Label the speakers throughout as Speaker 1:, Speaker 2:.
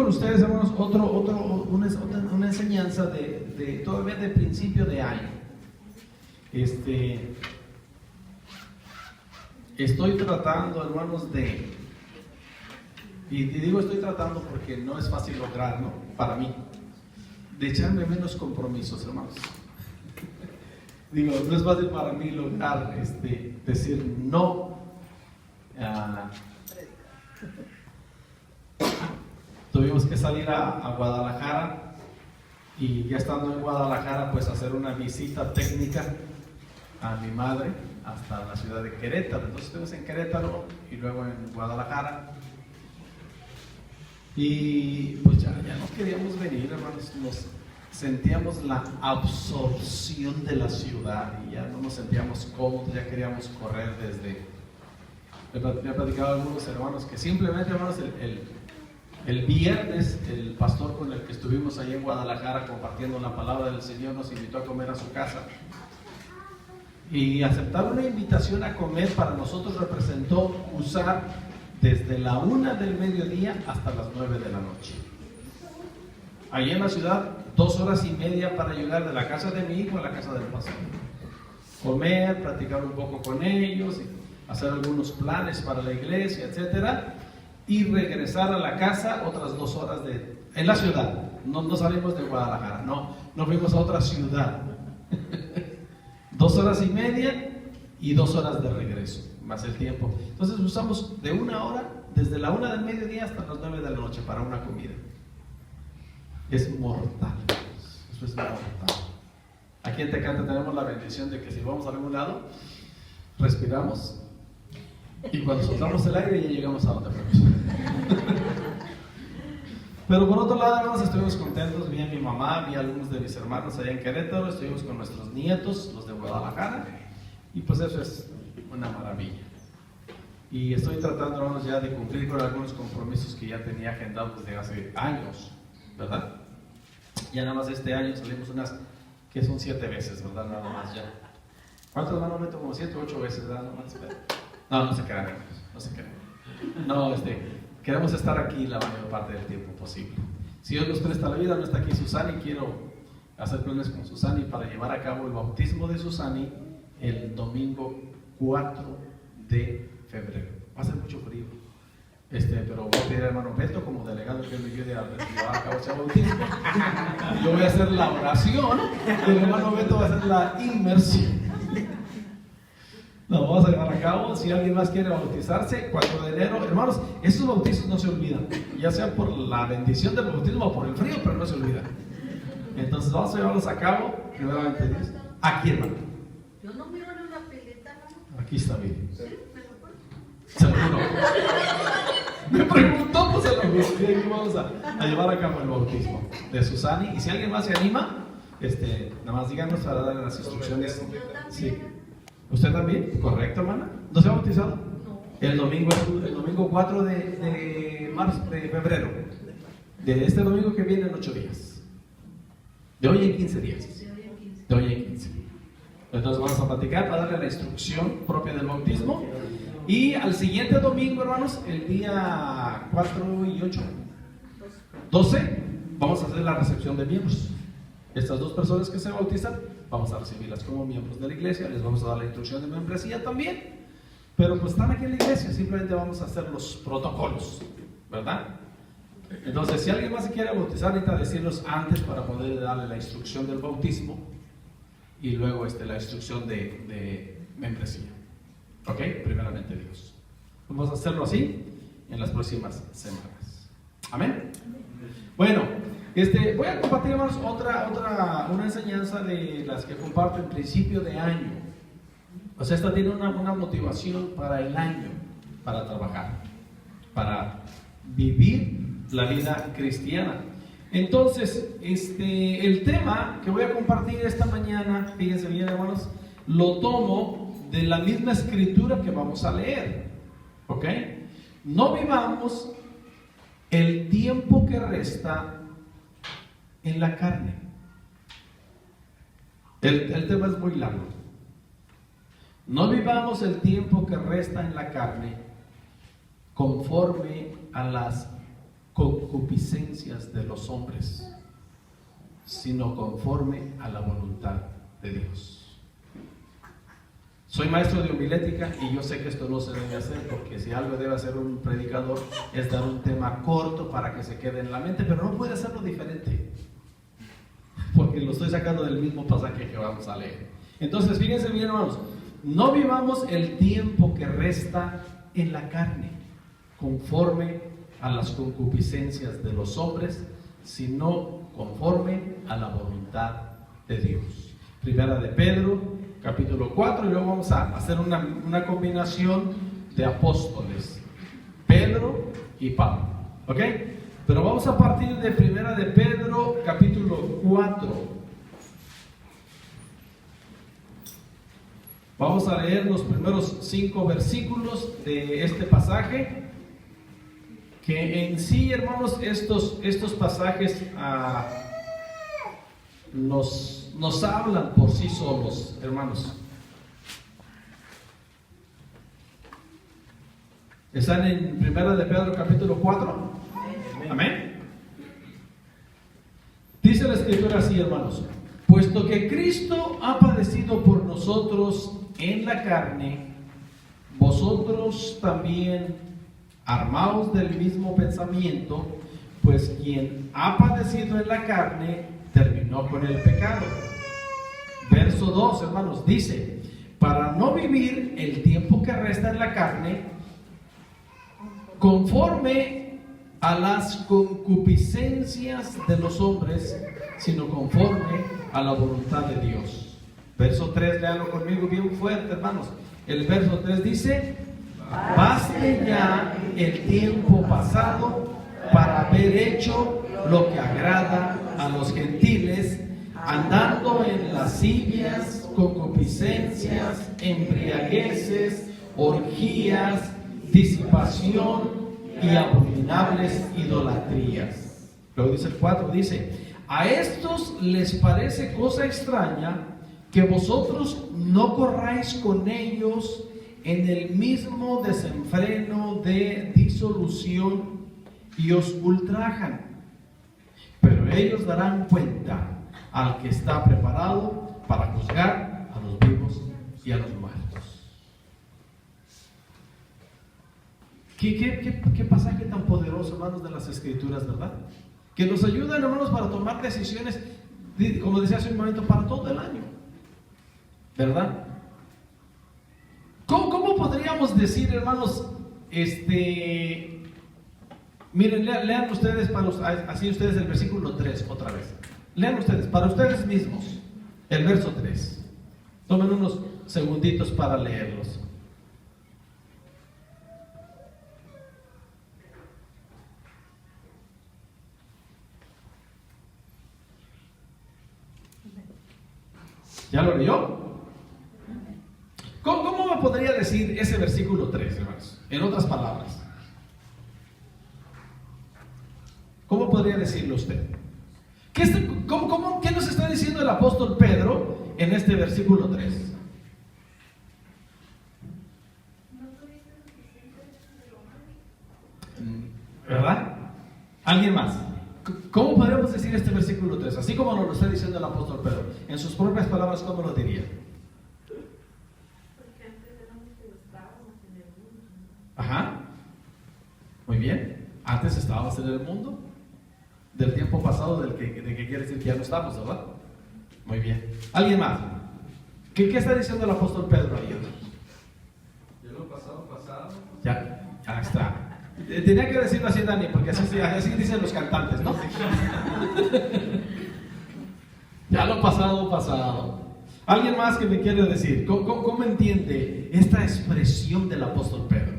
Speaker 1: con ustedes, hermanos, una enseñanza todavía de principio de año. Estoy tratando, hermanos, y digo estoy tratando porque no es fácil lograr, ¿no? Para mí, de echarme menos compromisos, hermanos. Digo, no es fácil para mí lograr decir no. Tuvimos que salir a Guadalajara, y ya estando en Guadalajara, pues hacer una visita técnica a mi madre hasta la ciudad de Querétaro. Entonces estuvimos en Querétaro y luego en Guadalajara, y pues ya no queríamos venir, hermanos. Nos sentíamos la absorción de la ciudad y ya no nos sentíamos cómodos, ya queríamos correr me ha platicado algunos hermanos que simplemente, hermanos, el viernes el pastor con el que estuvimos ahí en Guadalajara compartiendo la palabra del Señor nos invitó a comer a su casa, y aceptar una invitación a comer para nosotros representó usar desde la 1 del mediodía hasta las 9 de la noche. Allí en la ciudad, 2 horas y media para llegar de la casa de mi hijo a la casa del pastor. Comer, platicar un poco con ellos, hacer algunos planes para la iglesia, etcétera, y regresar a la casa otras 2 horas en la ciudad. No salimos de Guadalajara, no fuimos a otra ciudad. 2 horas y media y 2 horas de regreso, más el tiempo. Entonces usamos de 1 hora, desde la 1 del mediodía hasta las 9 de la noche para una comida. Es mortal, eso es mortal. Aquí en Tecate tenemos la bendición de que si vamos a algún lado, respiramos, y cuando soltamos el aire ya llegamos a donde fuimos. Pero por otro lado, hermanos, estuvimos contentos. Vi a mi mamá, vi a algunos de mis hermanos allá en Querétaro, estuvimos con nuestros nietos, los de Guadalajara, y pues eso es una maravilla. Y estoy tratando, hermanos, ya de cumplir con algunos compromisos que ya tenía agendados desde hace años, ¿verdad? Ya nada más este año salimos que son 7 veces, ¿verdad? Nada más ya. ¿Cuántos van a meter? Como 7 u 8 veces, ¿verdad? No se crean, no se crean. No, queremos estar aquí la mayor parte del tiempo posible. Si Dios nos presta la vida, no está aquí Susani, quiero hacer planes con Susani para llevar a cabo el bautismo de Susani el domingo 4 de febrero. Va a ser mucho frío, pero voy a pedir al hermano Beto como delegado que me ayude a llevar a cabo ese bautismo. Yo voy a hacer la oración y el hermano Beto va a hacer la inmersión. Lo vamos a llevar a cabo. Si alguien más quiere bautizarse, 4 de enero, hermanos, estos bautizos no se olvidan, ya sea por la bendición del bautismo o por el frío, pero no se olvidan. Entonces vamos a llevarlos a cabo, primeramente Dios. Aquí, hermano.
Speaker 2: Yo no miro ni una pileta, ¿no?
Speaker 1: Aquí está bien.
Speaker 2: ¿Sí? ¿Me lo pones?
Speaker 1: Seguro. Me preguntó, pues se lo dije. Aquí vamos a llevar a cabo el bautismo de Susani. Y si alguien más se anima, nada más díganos para darle las instrucciones. Sí. ¿Usted también? ¿Correcto, hermana? ¿No se ha bautizado?
Speaker 2: No.
Speaker 1: El domingo 4 de febrero. De este domingo que viene en 8 días. De hoy en 15 días. De hoy en 15. Entonces vamos a platicar para darle la instrucción propia del bautismo. Y al siguiente domingo, hermanos, el día 4 y 8, 12, vamos a hacer la recepción de miembros. Estas 2 personas que se bautizan, vamos a recibirlas como miembros de la iglesia, les vamos a dar la instrucción de membresía también, pero pues están aquí en la iglesia, simplemente vamos a hacer los protocolos, ¿verdad? Entonces, si alguien más se quiere bautizar, necesita decirlos antes para poder darle la instrucción del bautismo y luego la instrucción de membresía. ¿Ok? Primeramente Dios. Vamos a hacerlo así en las próximas semanas. ¿Amén? Bueno, voy a compartir, hermanos, una enseñanza de las que comparto en principio de año. O sea, esta tiene una motivación para el año, para trabajar, para vivir la vida cristiana. Entonces, el tema que voy a compartir esta mañana, fíjense bien, hermanos, lo tomo de la misma escritura que vamos a leer. ¿Ok? No vivamos el tiempo que resta en la carne. El tema es muy largo. No vivamos el tiempo que resta en la carne conforme a las concupiscencias concupiscencias de los hombres, sino conforme a la voluntad de Dios. Soy maestro de homilética y yo sé que esto no se debe hacer, porque si algo debe hacer un predicador es dar un tema corto para que se quede en la mente, pero no puede hacerlo diferente, porque lo estoy sacando del mismo pasaje que vamos a leer. Entonces, fíjense bien, hermanos, no vivamos el tiempo que resta en la carne, conforme a las concupiscencias de los hombres, sino conforme a la voluntad de Dios. Primera de Pedro, capítulo 4, y luego vamos a hacer una combinación de apóstoles, Pedro y Pablo, ¿ok? Pero vamos a partir de Primera de Pedro, capítulo 4. Vamos a leer los primeros 5 versículos de este pasaje, que en sí, hermanos, estos pasajes nos hablan por sí solos, hermanos. ¿Están en Primera de Pedro capítulo 4? Amén. Dice la Escritura así, hermanos: puesto que Cristo ha padecido por nosotros en la carne, vosotros también armaos del mismo pensamiento, pues quien ha padecido en la carne terminó con el pecado. Verso 2, hermanos, dice: para no vivir el tiempo que resta en la carne conforme a las concupiscencias de los hombres, sino conforme a la voluntad de Dios. Verso 3, léanlo conmigo bien fuerte, hermanos. El verso 3 dice: baste ya el tiempo pasado para haber hecho lo que agrada a los gentiles, andando en lascivias, concupiscencias, embriagueces, orgías, disipación y abominables idolatrías. Luego dice el 4, dice: a estos les parece cosa extraña que vosotros no corráis con ellos en el mismo desenfreno de disolución, y os ultrajan. Pero ellos darán cuenta al que está preparado para juzgar a los vivos y a los muertos. ¿Qué pasaje tan poderoso, hermanos, de las Escrituras, ¿verdad? Que nos ayudan, hermanos, para tomar decisiones, como decía hace un momento, para todo el año, ¿verdad? ¿Cómo podríamos decir, hermanos, miren, lean ustedes, así ustedes el versículo 3 otra vez. Lean ustedes, para ustedes mismos, el verso 3. Tomen unos segunditos para leerlos. ¿Ya lo leyó? ¿Cómo me podría decir ese versículo 3, hermanos? En otras palabras, ¿cómo podría decirlo usted? ¿Qué nos está diciendo el apóstol Pedro en este versículo 3? ¿Verdad? ¿Alguien más? ¿Cómo podríamos decir este versículo 3? Así como nos lo está diciendo el apóstol Pedro. En sus propias palabras, ¿cómo lo diría? Ajá. Muy bien. Antes estábamos en el mundo. Del tiempo pasado, de que quiere decir que ya no estamos, ¿verdad? Muy bien. ¿Alguien más? ¿Qué está diciendo el apóstol Pedro ahí?
Speaker 3: De lo pasado.
Speaker 1: Ya está. Tenía que decirlo así, Dani, porque así dicen los cantantes, ¿no? Ya lo pasado. ¿Alguien más que me quiere decir? ¿Cómo entiende esta expresión del apóstol Pedro?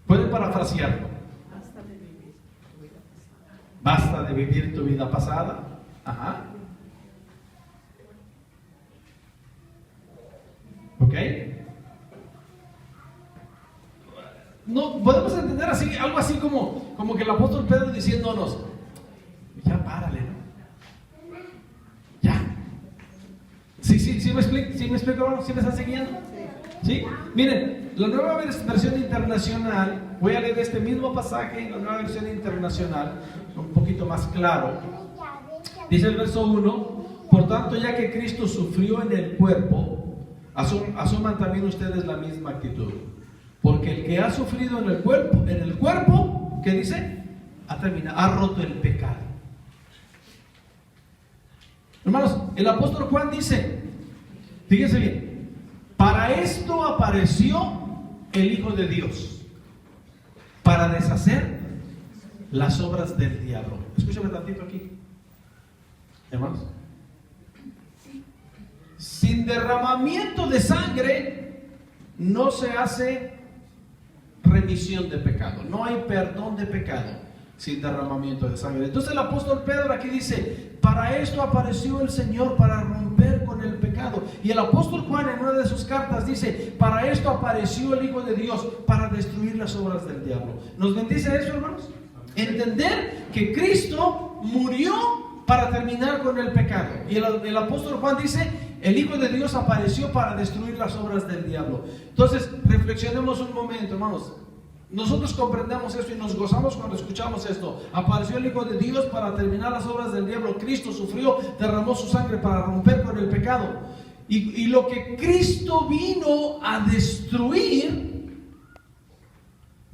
Speaker 1: ¿Pueden parafrasearlo? Basta de vivir tu vida pasada. Ajá. ¿Ok? No, podemos entender así, algo así como que el apóstol Pedro diciéndonos: ya párale, ¿no? Ya. ¿Sí me explico, hermano? ¿Sí me están siguiendo? ¿Sí? Miren, la nueva versión internacional, voy a leer este mismo pasaje en la nueva versión internacional, un poquito más claro. Dice el verso 1, por tanto, ya que Cristo sufrió en el cuerpo, asuman también ustedes la misma actitud. Porque el que ha sufrido en el cuerpo, ¿qué dice? Ha roto el pecado. Hermanos, el apóstol Juan dice, fíjense bien, para esto apareció el Hijo de Dios, para deshacer las obras del diablo. Escúchame tantito aquí, hermanos. Sin derramamiento de sangre no se hace remisión de pecado, no hay perdón de pecado sin derramamiento de sangre. Entonces el apóstol Pedro aquí dice, para esto apareció el Señor, para romper con el pecado. Y el apóstol Juan en una de sus cartas dice, para esto apareció el Hijo de Dios, para destruir las obras del diablo. ¿Nos bendice eso, hermanos? Entender que Cristo murió para terminar con el pecado. Y el apóstol Juan dice, el Hijo de Dios apareció para destruir las obras del diablo. Entonces, reflexionemos un momento, hermanos. Nosotros comprendemos esto y nos gozamos cuando escuchamos esto. Apareció el Hijo de Dios para terminar las obras del diablo. Cristo sufrió, derramó su sangre para romper con el pecado. Y lo que Cristo vino a destruir,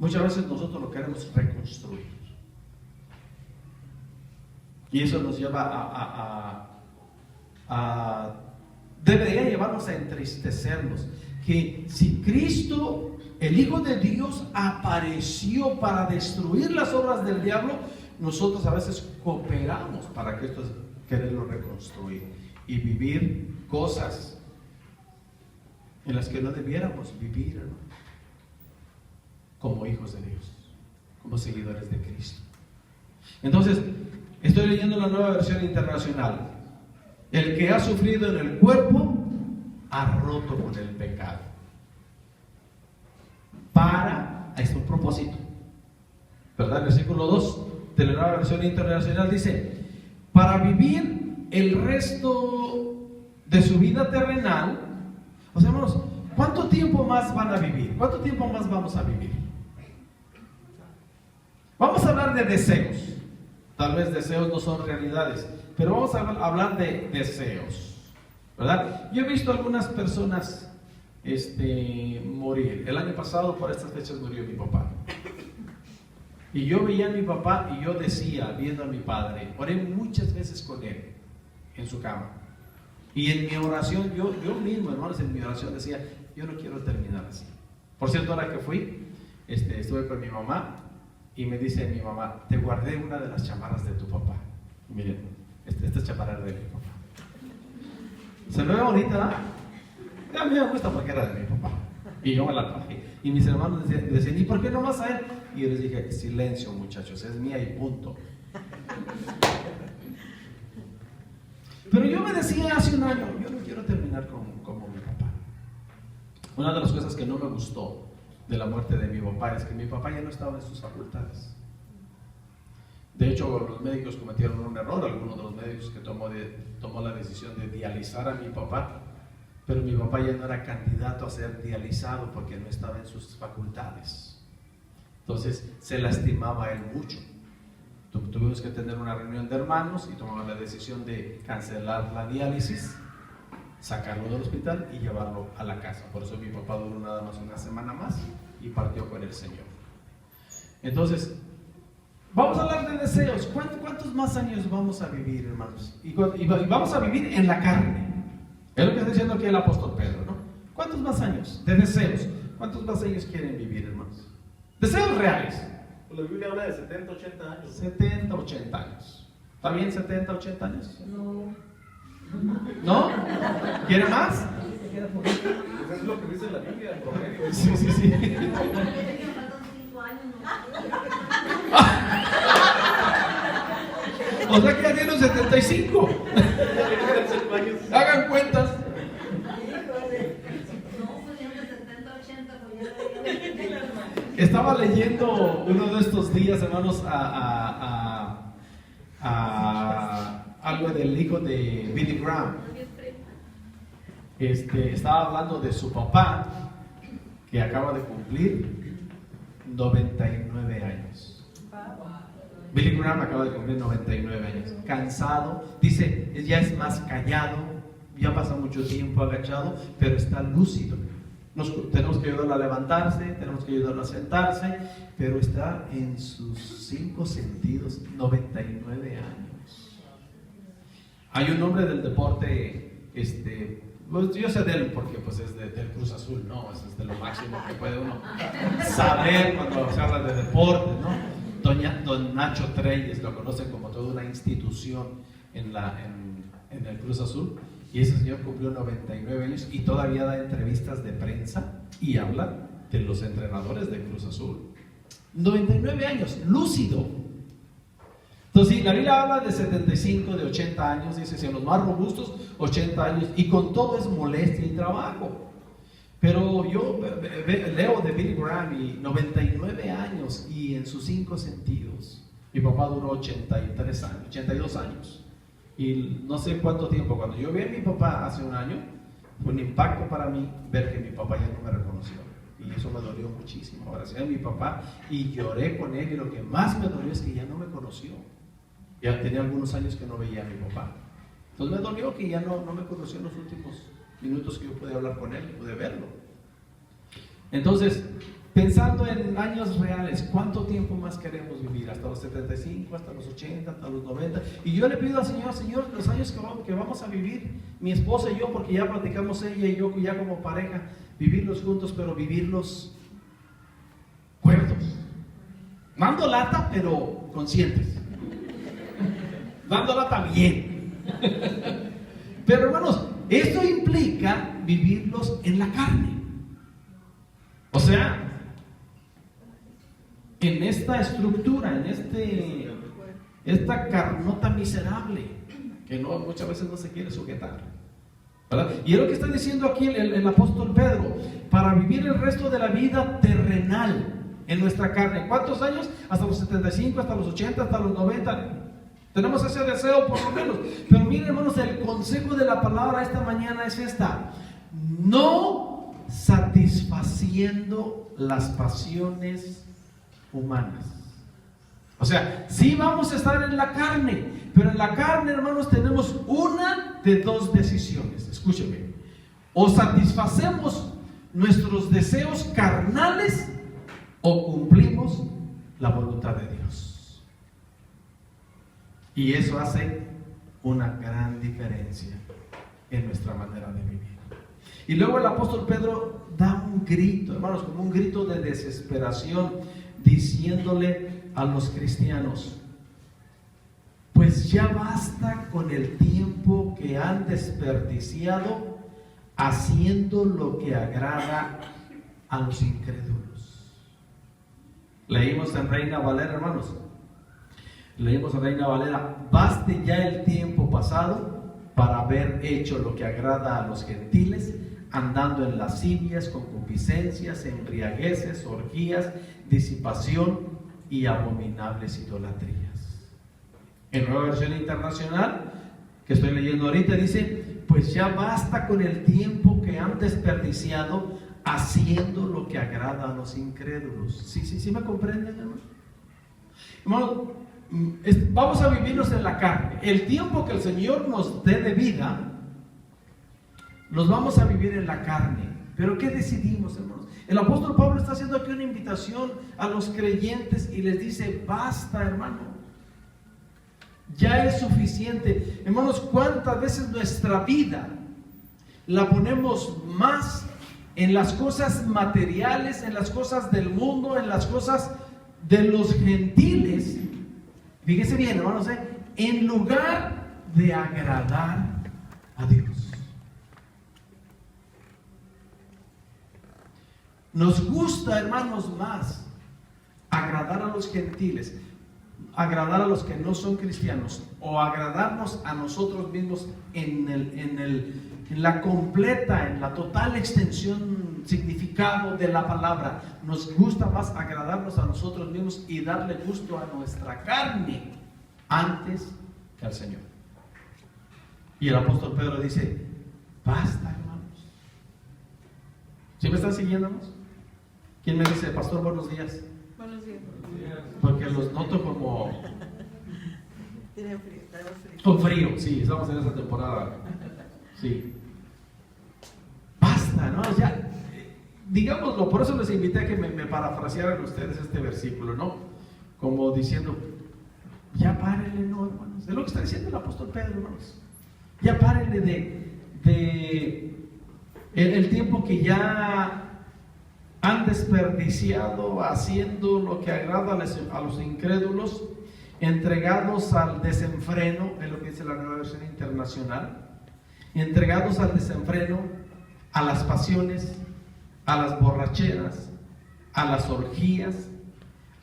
Speaker 1: muchas veces nosotros lo queremos reconstruir. Y eso nos lleva debería llevarnos a entristecernos. Que si Cristo, el Hijo de Dios, apareció para destruir las obras del diablo, nosotros a veces cooperamos para que esto quererlo reconstruir y vivir cosas en las que no debiéramos vivir, ¿no? Como hijos de Dios, como seguidores de Cristo. Entonces, estoy leyendo la nueva versión internacional. El que ha sufrido en el cuerpo ha roto con el pecado. Ahí está un propósito, ¿verdad? El versículo 2 de la nueva versión internacional dice, para vivir el resto de su vida terrenal. O sea, hermanos, ¿cuánto tiempo más van a vivir? ¿Cuánto tiempo más vamos a vivir? Vamos a hablar de deseos. Tal vez deseos no son realidades, pero vamos a hablar de deseos, ¿verdad? Yo he visto algunas personas morir. El año pasado, por estas fechas, murió mi papá. Y yo veía a mi papá y yo decía, viendo a mi padre, oré muchas veces con él en su cama. Y en mi oración, yo mismo, hermanos, en mi oración decía, yo no quiero terminar así. Por cierto, ahora que fui, estuve con mi mamá y me dice mi mamá, te guardé una de las chamarras de tu papá. Miren, esta chamarra de mi papá. Se me ve bonita, ¿no? A mí me gusta porque era de mi papá. Y yo me la traje. Y mis hermanos decían, ¿y por qué no vas a él? Y yo les dije, silencio muchachos, es mía y punto. Pero yo me decía hace un año, yo no quiero terminar como mi papá. Una de las cosas que no me gustó de la muerte de mi papá es que mi papá ya no estaba en sus facultades. De hecho, los médicos cometieron un error, algunos de los médicos que tomó la decisión de dializar a mi papá. Pero mi papá ya no era candidato a ser dializado porque no estaba en sus facultades. Entonces se lastimaba a él mucho. Tuvimos que tener una reunión de hermanos y tomamos la decisión de cancelar la diálisis, sacarlo del hospital y llevarlo a la casa. Por eso mi papá duró nada más una semana más y partió con el Señor. Entonces, vamos a hablar de deseos. ¿Cuántos más años vamos a vivir, hermanos? Y vamos a vivir en la carne. Es lo que está diciendo aquí el apóstol Pedro, ¿no? ¿Cuántos más años de deseos? ¿Cuántos más años quieren vivir, hermanos? Deseos reales.
Speaker 4: La Biblia habla de 70, 80 años.
Speaker 1: 70, 80 años. ¿Está bien 70, 80 años?
Speaker 2: No.
Speaker 1: ¿No? ¿Quiere más?
Speaker 4: Pues es lo que dice la Biblia, en promedio.
Speaker 1: Sí.
Speaker 2: Me faltan 5 años, ¿no?
Speaker 1: O sea que ya tiene un 75. Hagan cuentas.
Speaker 2: No, pues ya de 70, 80, pues ya.
Speaker 1: Estaba leyendo uno de estos días, hermanos, algo del hijo de Billy Graham. Estaba hablando de su papá que acaba de cumplir 99 años. Billy Graham acaba de cumplir 99 años. Cansado, dice, ya es más callado, ya pasa mucho tiempo agachado, pero está lúcido. Tenemos que ayudarlo a levantarse, tenemos que ayudarlo a sentarse, pero está en sus 5 sentidos, 99 años. Hay un hombre del deporte, pues yo sé de él porque pues es del Cruz Azul, ¿no? Eso es de lo máximo que puede uno saber cuando se habla de deporte, ¿no? Don Nacho Treyes, lo conocen como toda una institución en el Cruz Azul, y ese señor cumplió 99 años y todavía da entrevistas de prensa y habla de los entrenadores de Cruz Azul. 99 años, lúcido. Entonces, sí, la Biblia habla de 75, de 80 años, dice, si en los más robustos, 80 años, y con todo es molestia y trabajo. Pero yo leo de Billy Graham y 99 años y en sus 5 sentidos. Mi papá duró 83 años, 82 años. Y no sé cuánto tiempo. Cuando yo vi a mi papá hace un año, fue un impacto para mí ver que mi papá ya no me reconoció. Y eso me dolió muchísimo. Abracé a mi papá y lloré con él. Y lo que más me dolió es que ya no me conoció. Ya tenía algunos años que no veía a mi papá. Entonces me dolió que ya no me conoció en los últimos minutos que yo pude hablar con él, pude verlo. Entonces, pensando en años reales, ¿cuánto tiempo más queremos vivir? ¿Hasta los 75, hasta los 80, hasta los 90? Y yo le pido al Señor, los años que vamos a vivir, mi esposa y yo, porque ya platicamos ella y yo ya como pareja, vivirlos juntos, pero vivirlos cuerdos. Dando lata, pero conscientes. Dando lata bien. Pero hermanos, esto implica vivirlos en la carne. O sea, en esta estructura, en esta carnota miserable que muchas veces no se quiere sujetar, ¿verdad? Y es lo que está diciendo aquí el apóstol Pedro, para vivir el resto de la vida terrenal en nuestra carne. ¿Cuántos años? Hasta los 75, hasta los 80, hasta los 90. Tenemos ese deseo por lo menos. Pero miren, hermanos, el consejo de la palabra esta mañana es esta: no satisfaciendo las pasiones humanas. O sea, sí vamos a estar en la carne, pero en la carne, hermanos, tenemos una de dos decisiones. Escúcheme: o satisfacemos nuestros deseos carnales o cumplimos la voluntad de Dios. Y eso hace una gran diferencia en nuestra manera de vivir. Y luego el apóstol Pedro da un grito, hermanos, como un grito de desesperación, diciéndole a los cristianos: pues ya basta con el tiempo que han desperdiciado haciendo lo que agrada a los incrédulos. Leímos en Reina Valera, hermanos. Leímos en Reina Valera: baste ya el tiempo pasado para haber hecho lo que agrada a los gentiles, andando en lascivias, concupiscencias, embriagueces, orgías, disipación y abominables idolatrías. En Nueva Versión Internacional, que estoy leyendo ahorita, dice: pues ya basta con el tiempo que han desperdiciado haciendo lo que agrada a los incrédulos. ¿Sí me comprenden, hermano? Hermano, vamos a vivirnos en la carne. El tiempo que el Señor nos dé de vida, los vamos a vivir en la carne. Pero ¿qué decidimos, hermanos? El apóstol Pablo está haciendo aquí una invitación a los creyentes y les dice: basta, hermano, ya es suficiente. Hermanos, ¿cuántas veces nuestra vida la ponemos más en las cosas materiales, en las cosas del mundo, en las cosas de los gentiles? Fíjese bien, hermanos, en lugar de agradar a Dios. Nos gusta, hermanos, más agradar a los gentiles, agradar a los que no son cristianos, o agradarnos a nosotros mismos en la completa, en la total extensión, significado de la palabra. Nos gusta más agradarnos a nosotros mismos y darle gusto a nuestra carne antes que al Señor. Y el apóstol Pedro dice: basta, hermanos. ¿Sí me están siguiendo, hermanos? ¿Quién me dice, pastor, buenos días?
Speaker 5: Buenos días.
Speaker 1: Porque los noto como
Speaker 5: Tienen frío, tenemos frío.
Speaker 1: con frío. Sí, estamos en esa temporada. Sí. Basta, ¿no? Ya, digámoslo, por eso les invité a que me parafrasearan ustedes este versículo, ¿no? Como diciendo, ya párenle, ¿no, hermanos? Es lo que está diciendo el apóstol Pedro, hermanos. Ya párenle de el tiempo que ya han desperdiciado haciendo lo que agrada a los incrédulos, entregados al desenfreno, es lo que dice la Nueva Versión Internacional, entregados al desenfreno, a las pasiones, a las borracheras, a las orgías,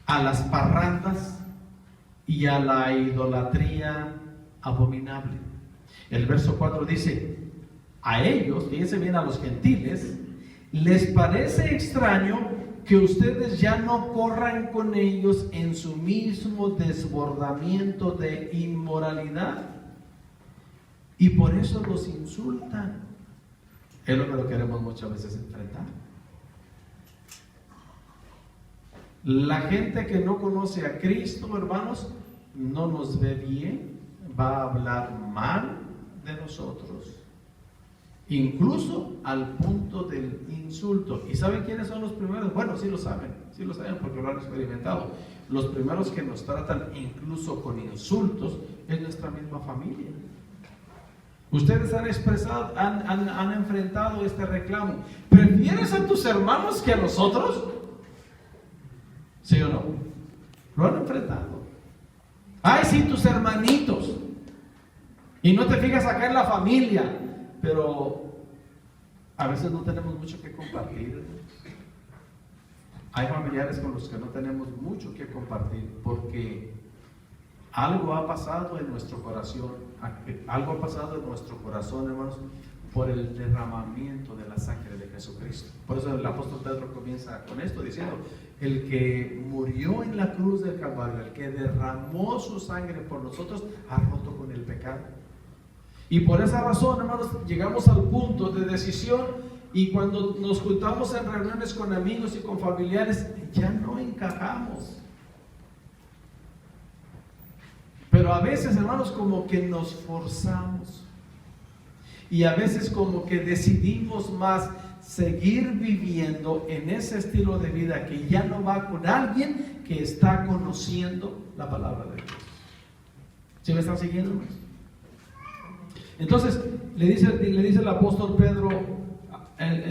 Speaker 1: a las parrandas y a la idolatría abominable. El verso 4 dice, a ellos, fíjense bien, a los gentiles, les parece extraño que ustedes ya no corran con ellos en su mismo desbordamiento de inmoralidad y por eso los insultan. Es lo que lo queremos muchas veces enfrentar. La gente que no conoce a Cristo, hermanos, no nos ve bien, va a hablar mal de nosotros, incluso al punto del insulto. ¿Y saben quiénes son los primeros? Bueno, sí lo saben porque lo han experimentado. Los primeros que nos tratan incluso con insultos es nuestra misma familia. Ustedes han expresado, han enfrentado este reclamo. ¿Prefieres a tus hermanos que a nosotros? ¿Sí o no? Lo han enfrentado. Ay, sí, tus hermanitos. Y no te fijas acá en la familia. Pero a veces no tenemos mucho que compartir. Hay familiares con los que no tenemos mucho que compartir porque algo ha pasado en nuestro corazón, hermanos, por el derramamiento de la sangre de Jesucristo. Por eso el apóstol Pedro comienza con esto diciendo, el que murió en la cruz del Calvario, el que derramó su sangre por nosotros, ha roto con el pecado. Y por esa razón, hermanos, llegamos al punto de decisión y cuando nos juntamos en reuniones con amigos y con familiares, ya no encajamos. Pero a veces, hermanos, como que nos forzamos y a veces como que decidimos más seguir viviendo en ese estilo de vida que ya no va con alguien que está conociendo la palabra de Dios. ¿Sí me están siguiendo, hermanos? Entonces, le dice el apóstol Pedro,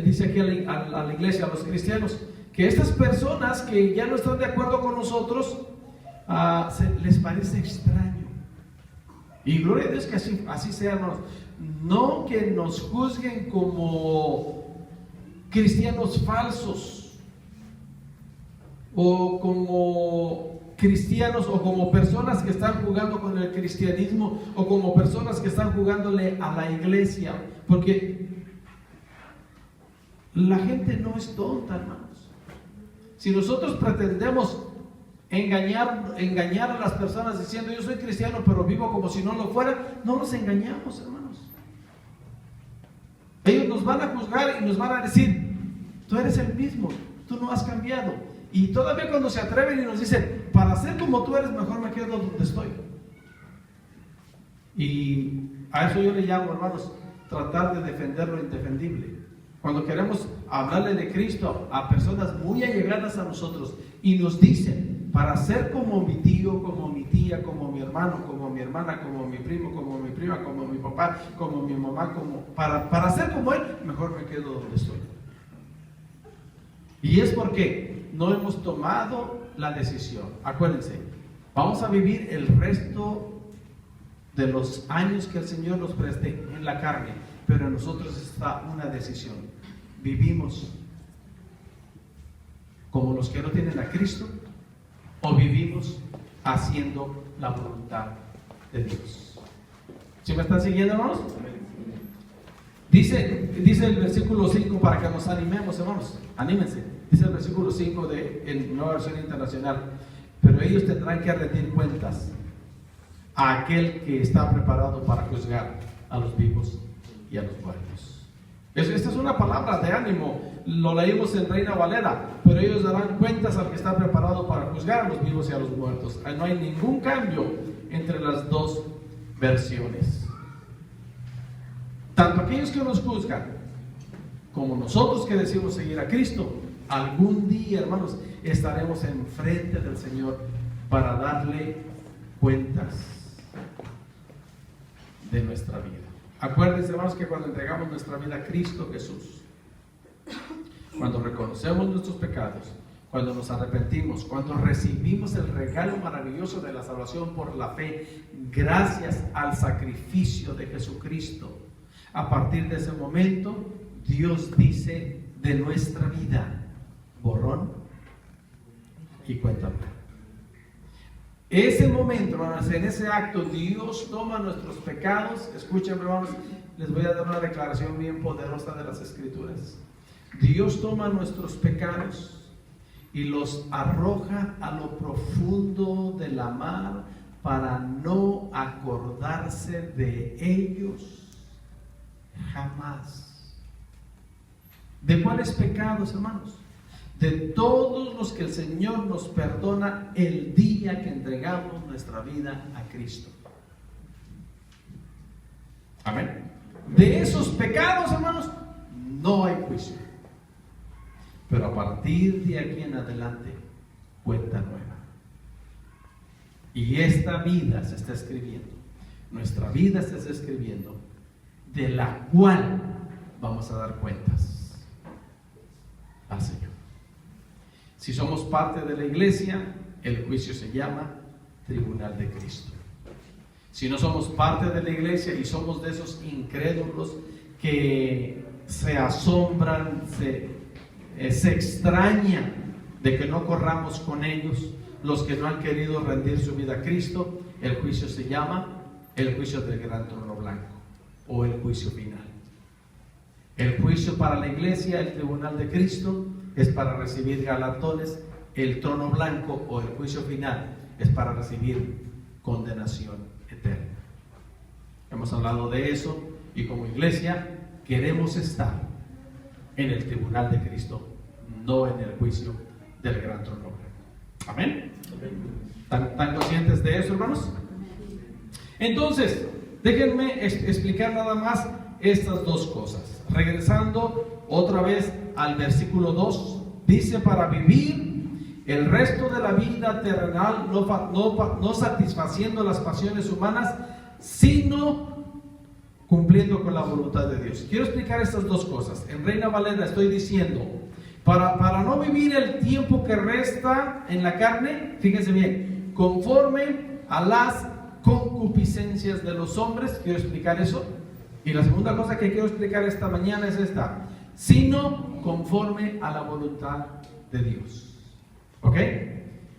Speaker 1: dice aquí a la iglesia, a los cristianos, que estas personas que ya no están de acuerdo con nosotros, les parece extraño. Y gloria a Dios que así sea, hermanos. No que nos juzguen como cristianos falsos, o como cristianos, o como personas que están jugando con el cristianismo, o como personas que están jugándole a la iglesia, porque la gente no es tonta, hermanos. Si nosotros pretendemos engañar a las personas diciendo yo soy cristiano pero vivo como si no lo fuera, no los engañamos, hermanos. Ellos nos van a juzgar y nos van a decir, tú eres el mismo, tú no has cambiado. Y todavía cuando se atreven y nos dicen, para ser como tú eres, mejor me quedo donde estoy. Y a eso yo le llamo, hermanos, tratar de defender lo indefendible. Cuando queremos hablarle de Cristo a personas muy allegadas a nosotros y nos dicen, para ser como mi tío, como mi tía, como mi hermano, como mi hermana, como mi primo, como mi prima, como mi papá, como mi mamá, para ser como él, mejor me quedo donde estoy. Y es porque no hemos tomado la decisión. Acuérdense, vamos a vivir el resto de los años que el Señor nos preste en la carne, pero en nosotros está una decisión. ¿Vivimos como los que no tienen a Cristo o vivimos haciendo la voluntad de Dios? ¿Sí me están siguiendo, hermanos? Dice el versículo 5 para que nos animemos, hermanos. Anímense. Dice el versículo 5 de Nueva Versión Internacional. Pero ellos tendrán que rendir cuentas a aquel que está preparado para juzgar a los vivos y a los muertos. Esta es una palabra de ánimo lo leímos en Reina Valera, pero ellos darán cuentas al que está preparado para juzgar a los vivos y a los muertos. No hay ningún cambio entre las dos versiones. Tanto aquellos que nos juzgan como nosotros que decimos seguir a Cristo, algún día, hermanos, estaremos enfrente del Señor para darle cuentas de nuestra vida. Acuérdense, hermanos, que cuando entregamos nuestra vida a Cristo Jesús, cuando reconocemos nuestros pecados, cuando nos arrepentimos, cuando recibimos el regalo maravilloso de la salvación por la fe, gracias al sacrificio de Jesucristo, a partir de ese momento, Dios dice de nuestra vida: borrón y cuenta nueva. Ese momento, hermanos, en ese acto, Dios toma nuestros pecados. Escuchen, hermanos, les voy a dar una declaración bien poderosa de las Escrituras. Dios toma nuestros pecados y los arroja a lo profundo de la mar para no acordarse de ellos jamás. ¿De cuáles pecados, hermanos? De todos los que el Señor nos perdona el día que entregamos nuestra vida a Cristo. Amén. De esos pecados, hermanos, no hay juicio. Pero a partir de aquí en adelante, cuenta nueva. Y esta vida se está escribiendo. Nuestra vida se está escribiendo, de la cual vamos a dar cuentas al Señor. Si somos parte de la iglesia, el juicio se llama Tribunal de Cristo. Si no somos parte de la iglesia y somos de esos incrédulos que se asombran, se extrañan de que no corramos con ellos, los que no han querido rendir su vida a Cristo, el juicio se llama el juicio del gran trono blanco o el juicio final. El juicio para la iglesia, el tribunal de Cristo, es para recibir galardones. El trono blanco o el juicio final es para recibir condenación eterna. Hemos hablado de eso y como iglesia queremos estar en el tribunal de Cristo, no en el juicio del gran trono blanco. Amén. ¿Están conscientes de eso, hermanos? Entonces, déjenme explicar nada más estas dos cosas. Regresando otra vez al versículo 2, dice: para vivir el resto de la vida terrenal no satisfaciendo las pasiones humanas, sino cumpliendo con la voluntad de Dios. Quiero explicar estas dos cosas. En Reina Valera estoy diciendo, para no vivir el tiempo que resta en la carne, fíjense bien, conforme a las concupiscencias de los hombres. Quiero explicar eso. Y la segunda cosa que quiero explicar esta mañana es esta: sino conforme a la voluntad de Dios. ¿Ok?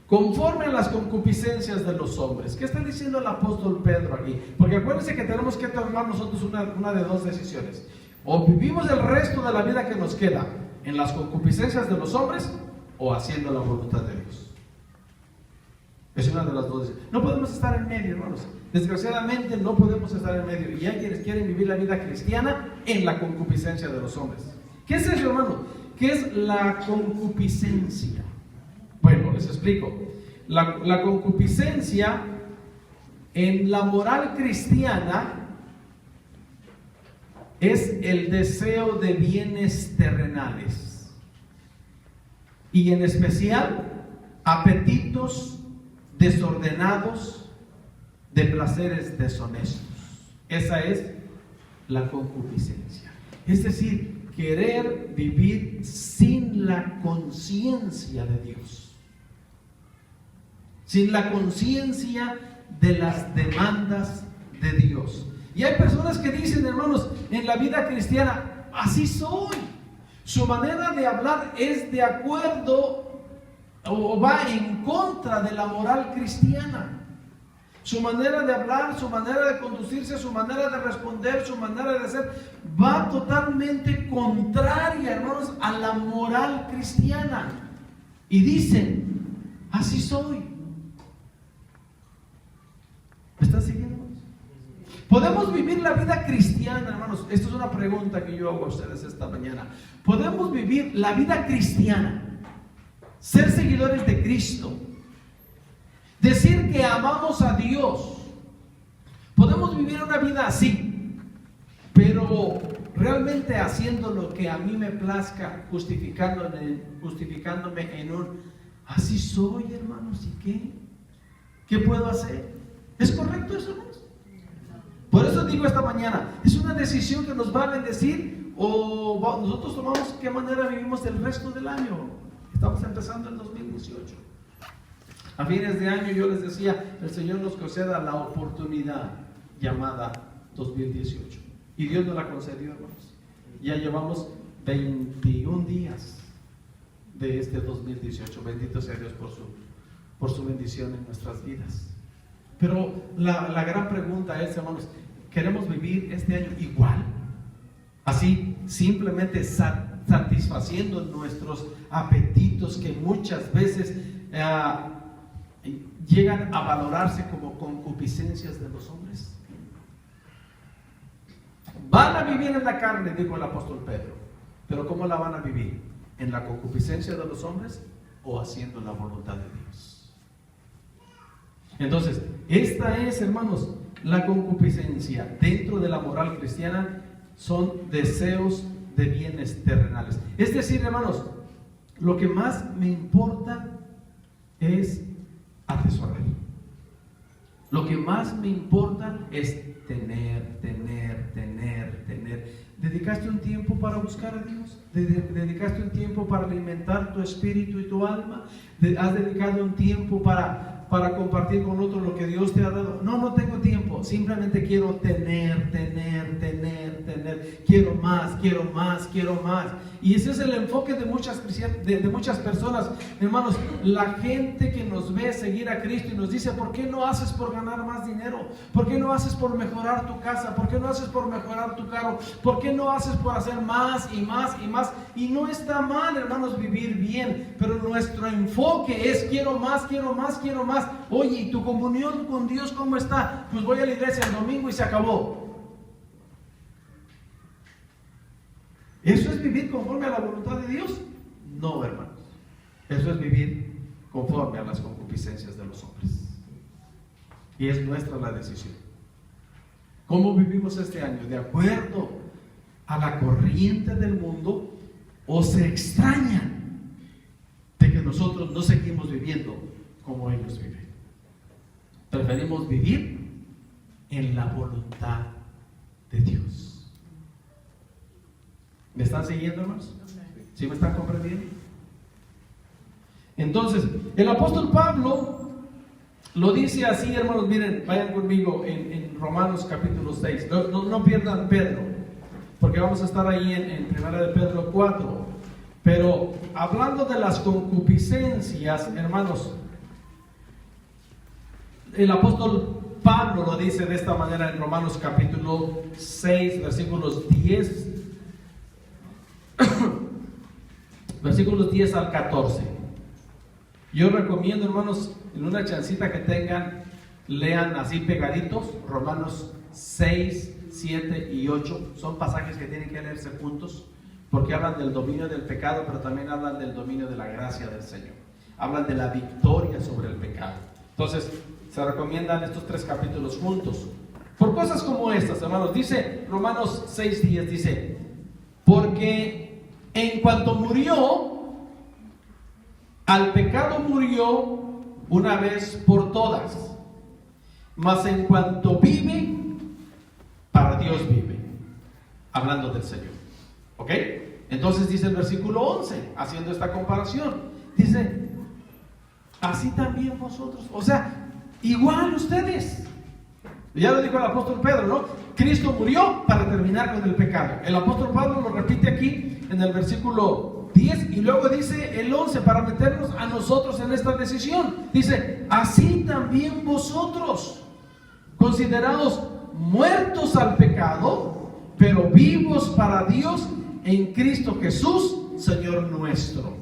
Speaker 1: Conforme a las concupiscencias de los hombres. ¿Qué está diciendo el apóstol Pedro aquí? Porque acuérdense que tenemos que tomar nosotros una de dos decisiones. O vivimos el resto de la vida que nos queda en las concupiscencias de los hombres, o haciendo la voluntad de Dios. Es una de las dos. No podemos estar en medio, hermanos. Desgraciadamente no podemos estar en medio. Y hay quienes quieren vivir la vida cristiana en la concupiscencia de los hombres. ¿Qué es eso, hermano? ¿Qué es la concupiscencia? Bueno, les explico. La concupiscencia en la moral cristiana es el deseo de bienes terrenales. Y en especial, apetitos desordenados de placeres deshonestos. Esa es la concupiscencia. Es decir, querer vivir sin la conciencia de Dios, sin la conciencia de las demandas de Dios. Y hay personas que dicen, hermanos, en la vida cristiana, así soy. Su manera de hablar es de acuerdo o va en contra de la moral cristiana. Su manera de hablar, su manera de conducirse, su manera de responder, su manera de hacer, va totalmente contraria, hermanos, a la moral cristiana. Y dicen, así soy. ¿Me están siguiendo? ¿Podemos vivir la vida cristiana, hermanos? Esto es una pregunta que yo hago a ustedes esta mañana. ¿Podemos vivir la vida cristiana? Ser seguidores de Cristo. Decir que amamos a Dios. Podemos vivir una vida así, pero realmente haciendo lo que a mí me plazca, justificándome en un así soy, hermanos, ¿y qué? ¿Qué puedo hacer? ¿Es correcto eso, hermanos? Por eso digo esta mañana, es una decisión que nos va a bendecir o nosotros tomamos qué manera vivimos el resto del año. Estamos empezando el 2018. A fines de año yo les decía, el Señor nos conceda la oportunidad llamada 2018. Y Dios nos la concedió, hermanos. Ya llevamos 21 días de este 2018. Bendito sea Dios por su bendición en nuestras vidas. Pero la gran pregunta es, hermanos, ¿queremos vivir este año igual? Así, simplemente satisfaciendo nuestros apetitos que muchas veces llegan a valorarse como concupiscencias de los hombres. Van a vivir en la carne, dijo el apóstol Pedro, pero ¿cómo la van a vivir? ¿En la concupiscencia de los hombres o haciendo la voluntad de Dios? Entonces, esta es, hermanos, la concupiscencia dentro de la moral cristiana. Son deseos de bienes terrenales. Es decir, hermanos, lo que más me importa es atesorar. Lo que más me importa es tener. ¿Dedicaste un tiempo para buscar a Dios? ¿Dedicaste un tiempo para alimentar tu espíritu y tu alma? ¿Has dedicado un tiempo para compartir con otros lo que Dios te ha dado? No tengo tiempo, simplemente quiero tener. Quiero más. Y ese es el enfoque de muchas personas. Hermanos, la gente que nos ve seguir a Cristo y nos dice, ¿por qué no haces por ganar más dinero? ¿Por qué no haces por mejorar tu casa? ¿Por qué no haces por mejorar tu carro? ¿Por qué no haces por hacer más y más? Y no está mal, hermanos, vivir bien, pero nuestro enfoque es quiero más. Oye, ¿y tu comunión con Dios cómo está? Pues voy a la iglesia el domingo y se acabó. ¿Eso es vivir conforme a la voluntad de Dios? No, hermanos. Eso es vivir conforme a las concupiscencias de los hombres. Y es nuestra la decisión. ¿Cómo vivimos este año? ¿De acuerdo a la corriente del mundo o se extrañan de que nosotros no seguimos viviendo como ellos viven? Preferimos vivir en la voluntad de Dios. ¿Me están siguiendo, hermanos? ¿Sí me están comprendiendo? Entonces, el apóstol Pablo lo dice así, hermanos. Miren, vayan conmigo en Romanos capítulo 6. No pierdan Pedro, porque vamos a estar ahí en 1 de Pedro 4. Pero hablando de las concupiscencias, hermanos, el apóstol Pablo lo dice de esta manera en Romanos capítulo 6, versículos 10 al 14. Yo recomiendo, hermanos, en una chancita que tengan, lean así pegaditos Romanos 6, 7 y 8. Son pasajes que tienen que leerse juntos, porque hablan del dominio del pecado, pero también hablan del dominio de la gracia del Señor. Hablan de la victoria sobre el pecado. Entonces, se recomiendan estos 3 capítulos juntos. Por cosas como estas, hermanos, dice Romanos 6:10, dice, porque en cuanto murió, al pecado murió una vez por todas, mas en cuanto vive, para Dios vive. Hablando del Señor. ¿Ok? Entonces dice el versículo 11, haciendo esta comparación, dice, así también vosotros, o sea, igual ustedes. Ya lo dijo el apóstol Pedro, ¿no? Cristo murió para terminar con el pecado. El apóstol Pablo lo repite aquí en el versículo 10 y luego dice el 11 para meternos a nosotros en esta decisión. Dice, así también vosotros, considerados muertos al pecado, pero vivos para Dios en Cristo Jesús, Señor nuestro.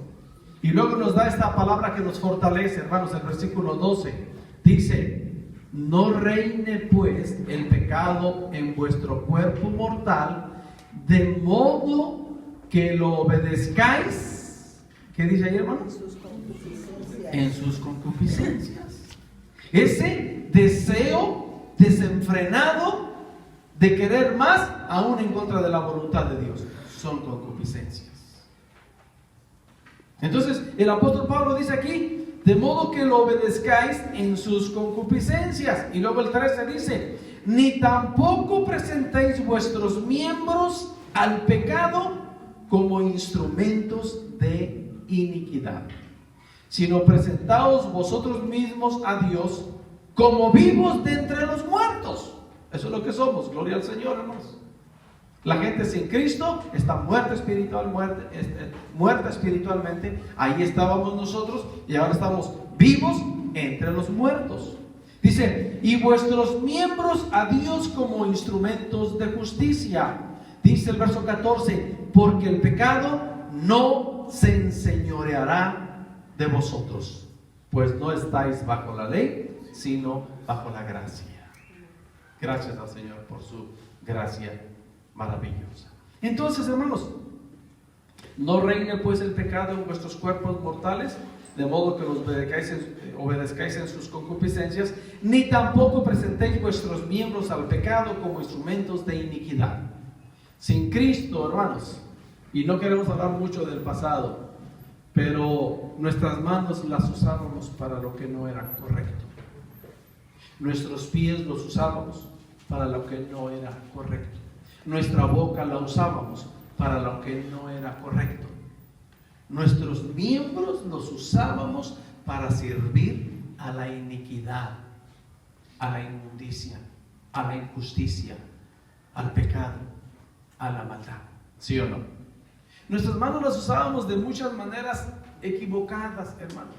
Speaker 1: Y luego nos da esta palabra que nos fortalece, hermanos, el versículo 12. Dice, no reine pues el pecado en vuestro cuerpo mortal, de modo que lo obedezcáis. ¿Qué dice ahí, hermanos? En sus concupiscencias. Ese deseo desenfrenado de querer más, aún en contra de la voluntad de Dios, son concupiscencias. Entonces, el apóstol Pablo dice aquí, de modo que lo obedezcáis en sus concupiscencias. Y luego el 13 dice, ni tampoco presentéis vuestros miembros al pecado como instrumentos de iniquidad, sino presentaos vosotros mismos a Dios como vivos de entre los muertos. Eso es lo que somos, gloria al Señor, hermanos. La gente sin Cristo está muerta espiritualmente. Ahí estábamos nosotros y ahora estamos vivos entre los muertos. Dice, y vuestros miembros a Dios como instrumentos de justicia. Dice el verso 14, porque el pecado no se enseñoreará de vosotros, pues no estáis bajo la ley, sino bajo la gracia. Gracias al Señor por su gracia maravillosa. Entonces, hermanos, no reine pues el pecado en vuestros cuerpos mortales, de modo que los obedezcáis en sus concupiscencias, ni tampoco presentéis vuestros miembros al pecado como instrumentos de iniquidad. Sin Cristo, hermanos, y no queremos hablar mucho del pasado, pero nuestras manos las usábamos para lo que no era correcto. Nuestros pies los usábamos para lo que no era correcto. Nuestra boca la usábamos para lo que no era correcto. Nuestros miembros los usábamos para servir a la iniquidad, a la inmundicia, a la injusticia, al pecado, a la maldad. ¿Sí o no? Nuestras manos las usábamos de muchas maneras equivocadas, hermanos.